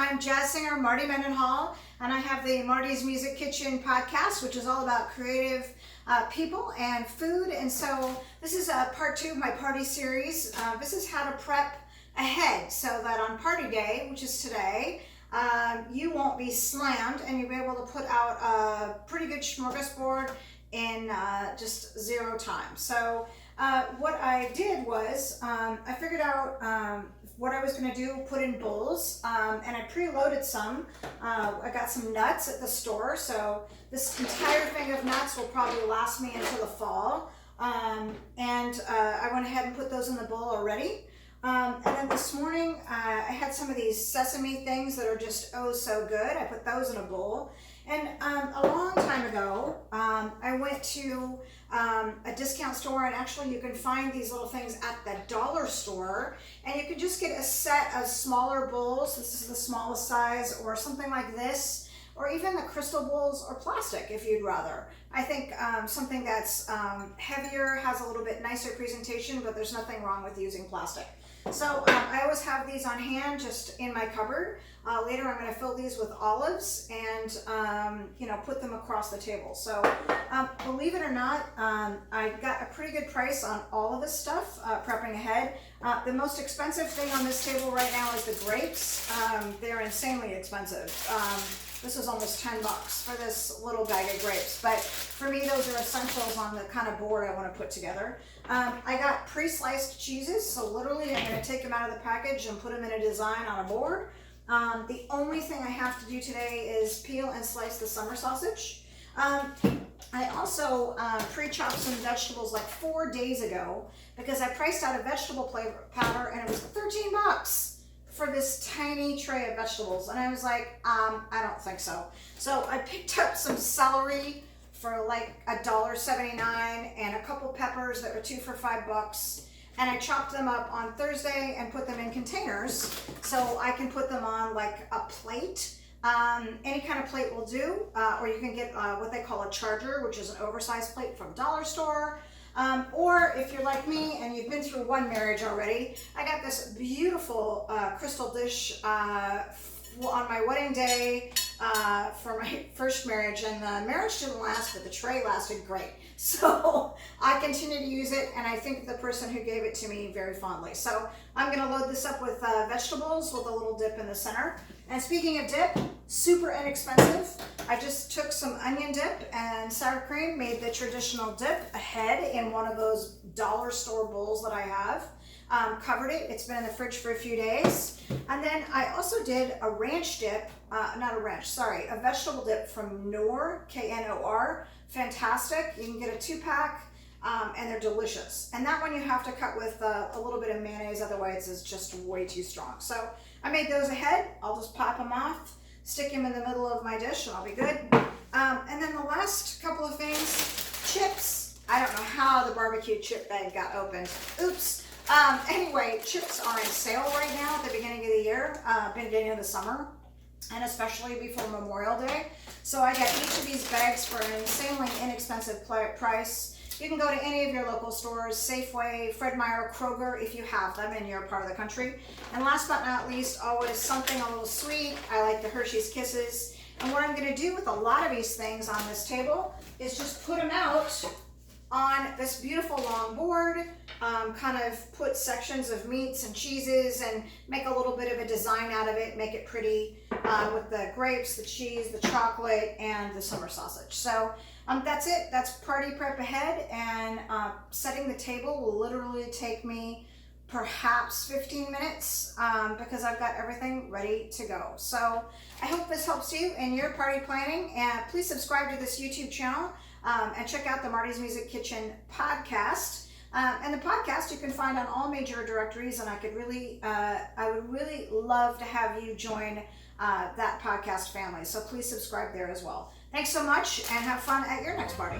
I'm jazz singer Marti Mendenhall, and I have the Marti's Music Kitchen podcast, which is all about creative people and food. And so this is part 2 of my party series. This is how to prep ahead so that on party day, which is today, you won't be slammed and you'll be able to put out a pretty good smorgasbord in just 0 time. So what I did was I figured out what I was going to do, put in bowls, and I preloaded some. I got some nuts at the store, so this entire thing of nuts will probably last me until the fall. I went ahead and put those in the bowl already. And then this morning I had some of these sesame things that are just oh so good. I put those in a bowl. And a long time ago, I went to a discount store, and actually you can find these little things at the dollar store, and you can just get a set of smaller bowls. This is the smallest size, or something like this, or even the crystal bowls or plastic if you'd rather. I think something that's heavier has a little bit nicer presentation, but there's nothing wrong with using plastic. So I always have these on hand just in my cupboard. Later I'm going to fill these with olives and put them across the table. So believe it or not, I got a pretty good price on all of this stuff, prepping ahead. The most expensive thing on this table right now is the grapes. They're insanely expensive. This was almost $10 for this little bag of grapes, but for me those are essentials on the kind of board I want to put together. I got pre-sliced cheeses, so literally I'm going to take them out of the package and put them in a design on a board. The only thing I have to do today is peel and slice the summer sausage. I also pre-chopped some vegetables like 4 days ago because I priced out a vegetable powder and it was $13 for this tiny tray of vegetables, and I was like, I don't think so. So I picked up some celery for like $1.79 and a couple peppers that were 2 for $5, and I chopped them up on Thursday and put them in containers so I can put them on like a plate. Any kind of plate will do, or you can get what they call a charger, which is an oversized plate from dollar store. Or if you're like me and you've been through one marriage already, I got this beautiful crystal dish on my wedding day for my first marriage, and the marriage didn't last, but the tray lasted great. So I continue to use it, and I think the person who gave it to me very fondly. So I'm going to load this up with vegetables with a little dip in the center. And speaking of dip, super inexpensive. I just took some onion dip and sour cream, made the traditional dip ahead in one of those dollar store bowls that I have. Covered it. It's been in the fridge for a few days. And then I also did a ranch dip, a vegetable dip from Knorr, K-N-O-R. Fantastic. You can get a 2-pack. And they're delicious. And that one you have to cut with a little bit of mayonnaise, otherwise it's just way too strong. So I made those ahead. I'll just pop them off, stick them in the middle of my dish, and I'll be good. And then the last couple of things, chips. I don't know how the barbecue chip bag got opened. Oops. Anyway, chips are in sale right now at the beginning of the year, beginning of the summer, and especially before Memorial Day. So I got each of these bags for an insanely inexpensive price. You can go to any of your local stores, Safeway, Fred Meyer, Kroger, if you have them in your part of the country. And last but not least, always something a little sweet. I like the Hershey's Kisses. And what I'm going to do with a lot of these things on this table is just put them out on this beautiful long board, kind of put sections of meats and cheeses and make a little bit of a design out of it, make it pretty with the grapes, the cheese, the chocolate, and the summer sausage. So that's it. That's party prep ahead, and setting the table will literally take me perhaps 15 minutes because I've got everything ready to go. So I hope this helps you in your party planning, and please subscribe to this YouTube channel and check out the Marti's Music Kitchen podcast. And the podcast you can find on all major directories, and I would really love to have you join that podcast family. So please subscribe there as well. Thanks so much, and have fun at your next party.